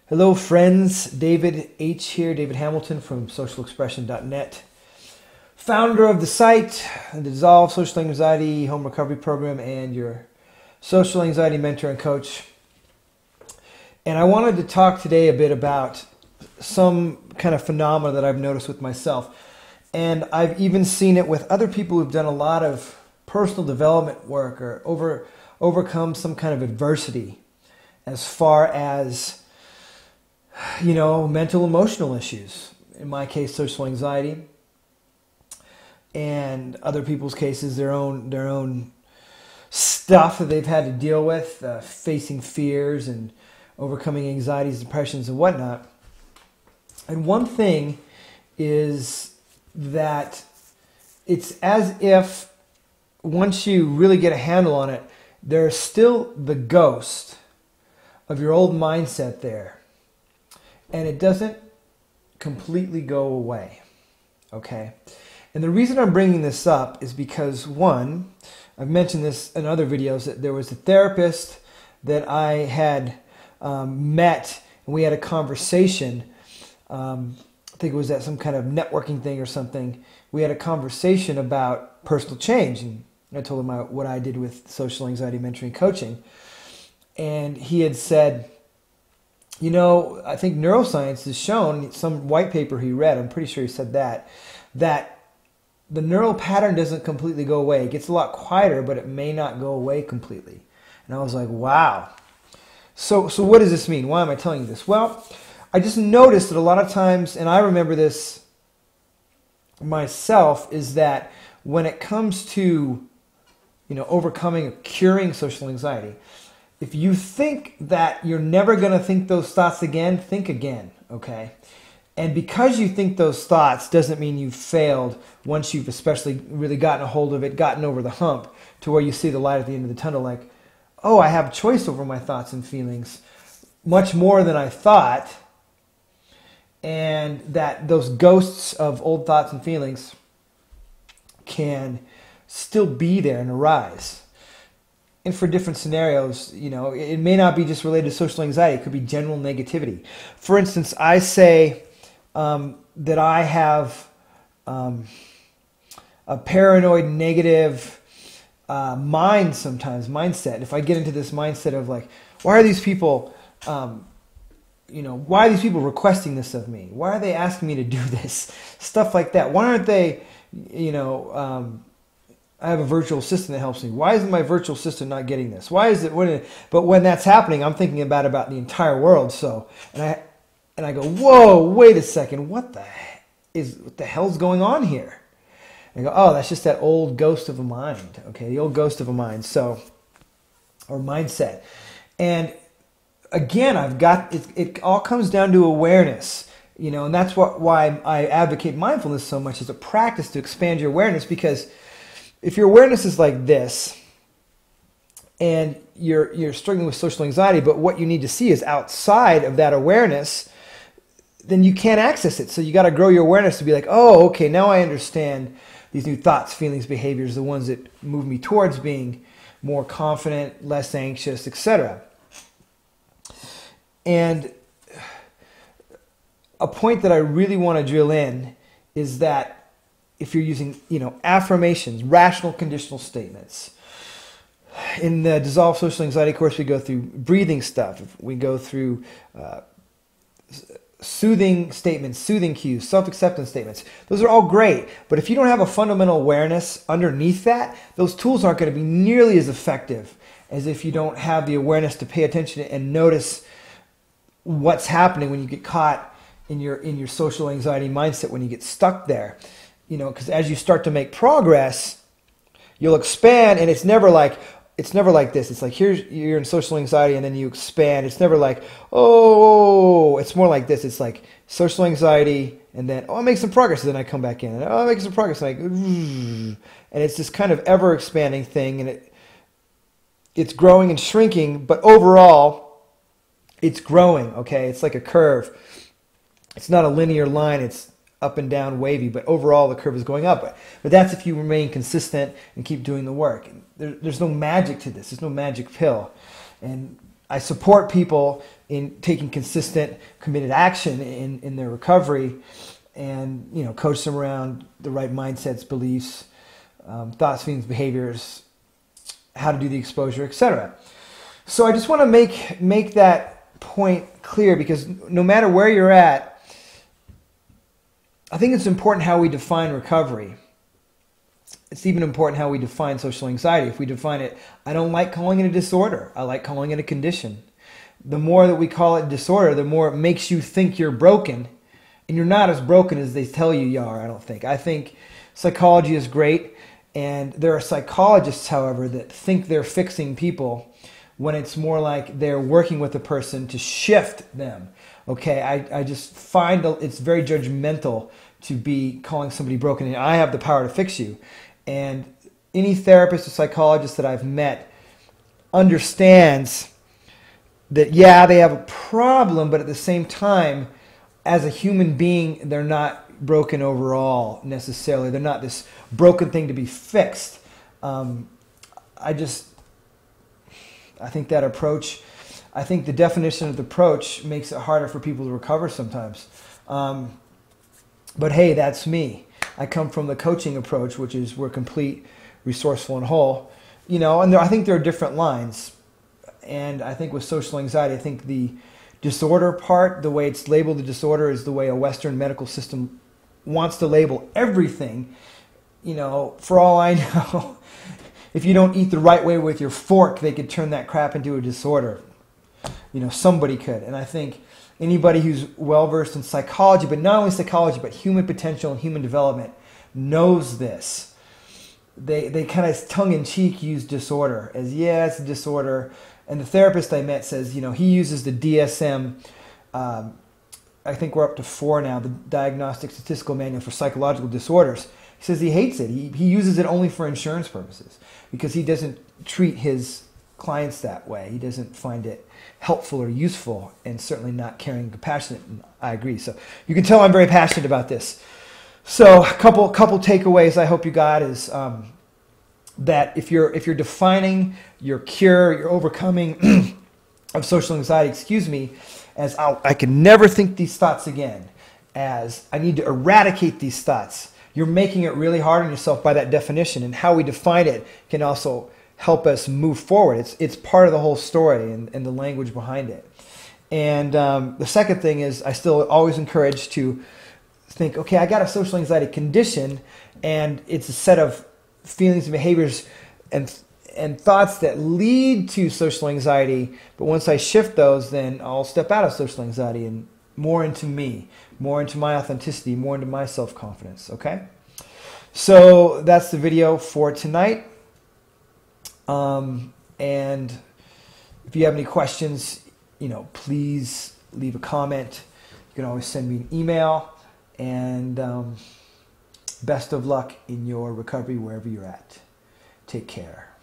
Hello friends, David H. here, David Hamilton from socialexpression.net, founder of the site, the Dissolve Social Anxiety Home Recovery Program, and your social anxiety mentor and coach. And I wanted to talk today a bit about some kind of phenomena that I've noticed with myself. And I've even seen it with other people who've done a lot of personal development work or overcome some kind of adversity as far as mental, emotional issues. In my case, social anxiety, and other people's cases, their own stuff that they've had to deal with, facing fears and overcoming anxieties, depressions, and whatnot. And one thing is that it's as if once you really get a handle on it, there's still the ghost of your old mindset there. And it doesn't completely go away, okay? And the reason I'm bringing this up is because, one, I've mentioned this in other videos, that there was a therapist that I had met, and we had a conversation. I think it was at some kind of networking thing or something. We had a conversation about personal change, and I told him what I did with social anxiety mentoring coaching. And he had said, I think neuroscience has shown, some white paper he read, I'm pretty sure he said that the neural pattern doesn't completely go away. It gets a lot quieter, but it may not go away completely. And I was like, wow. So what does this mean? Why am I telling you this? Well, I just noticed that a lot of times, and I remember this myself, is that when it comes to, overcoming or curing social anxiety, if you think that you're never going to think those thoughts again, think again, okay? And because you think those thoughts doesn't mean you've failed once you've especially really gotten a hold of it, gotten over the hump to where you see the light at the end of the tunnel, like, oh, I have choice over my thoughts and feelings, much more than I thought, and that those ghosts of old thoughts and feelings can still be there and arise. And for different scenarios, it may not be just related to social anxiety. It could be general negativity. For instance, I say that I have a paranoid, negative mindset. If I get into this mindset of like, why are these people, why are these people requesting this of me? Why are they asking me to do this? Stuff like that. Why aren't they, I have a virtual assistant that helps me. Why isn't my virtual assistant not getting this? Why is it? But when that's happening, I'm thinking about the entire world. So, and I go, whoa, wait a second, what the hell's going on here? And I go, oh, that's just that old ghost of a mind. Okay, the old ghost of a mind. So, or mindset. And again, it all comes down to awareness. And that's why I advocate mindfulness so much as a practice to expand your awareness, because if your awareness is like this, and you're struggling with social anxiety, but what you need to see is outside of that awareness, then you can't access it. So you got to grow your awareness to be like, oh, okay, now I understand these new thoughts, feelings, behaviors, the ones that move me towards being more confident, less anxious, etc. And a point that I really want to drill in is that if you're using, affirmations, rational conditional statements. In the Dissolve Social Anxiety course, we go through breathing stuff. We go through soothing statements, soothing cues, self-acceptance statements. Those are all great. But if you don't have a fundamental awareness underneath that, those tools aren't going to be nearly as effective as if you don't have the awareness to pay attention and notice what's happening when you get caught in your social anxiety mindset, when you get stuck there. Because as you start to make progress, you'll expand, and it's never like this. It's like you're in social anxiety, and then you expand. It's never like, oh, it's more like this. It's like social anxiety, and then, I make some progress, and then I come back in, and I make some progress, and it's this kind of ever expanding thing, and it's growing and shrinking, but overall, it's growing. Okay, it's like a curve. It's not a linear line. It's up and down, wavy, but overall the curve is going up. But that's if you remain consistent and keep doing the work. There's no magic to this. There's no magic pill. And I support people in taking consistent, committed action in their recovery, and coach them around the right mindsets, beliefs, thoughts, feelings, behaviors, how to do the exposure, etc. So I just want to make that point clear, because no matter where you're at, I think it's important how we define recovery. It's even important how we define social anxiety. If we define it, I don't like calling it a disorder. I like calling it a condition. The more that we call it disorder, the more it makes you think you're broken. And you're not as broken as they tell you are, I don't think. I think psychology is great. And there are psychologists, however, that think they're fixing people when it's more like they're working with a person to shift them. Okay, I just find it's very judgmental to be calling somebody broken, and I have the power to fix you. And any therapist or psychologist that I've met understands that, yeah, they have a problem, but at the same time, as a human being, they're not broken overall necessarily. They're not this broken thing to be fixed. I think that approach, I think the definition of the approach makes it harder for people to recover sometimes. But hey, that's me. I come from the coaching approach, which is we're complete, resourceful, and whole. And I think there are different lines. And I think with social anxiety, I think the disorder part, the way it's labeled a disorder, is the way a Western medical system wants to label everything. For all I know, if you don't eat the right way with your fork, they could turn that crap into a disorder. Somebody could. And I think anybody who's well-versed in psychology, but not only psychology, but human potential and human development, knows this. They kind of tongue-in-cheek use disorder as, yeah, it's a disorder. And the therapist I met says, he uses the DSM, I think we're up to 4 now, the Diagnostic Statistical Manual for Psychological Disorders. He says he hates it. He uses it only for insurance purposes because he doesn't treat his clients that way. He doesn't find it helpful or useful, and certainly not caring and compassionate. And I agree. So you can tell I'm very passionate about this. So a couple takeaways I hope you got is that if you're defining your cure, your overcoming of social anxiety, as I can never think these thoughts again, as I need to eradicate these thoughts, you're making it really hard on yourself by that definition, and how we define it can also help us move forward. It's part of the whole story and the language behind it. And the second thing is I still always encourage to think, okay, I got a social anxiety condition, and it's a set of feelings and behaviors and thoughts that lead to social anxiety. But once I shift those, then I'll step out of social anxiety and more into me, more into my authenticity, more into my self-confidence, okay? So that's the video for tonight. And if you have any questions, please leave a comment. You can always send me an email. And best of luck in your recovery wherever you're at. Take care.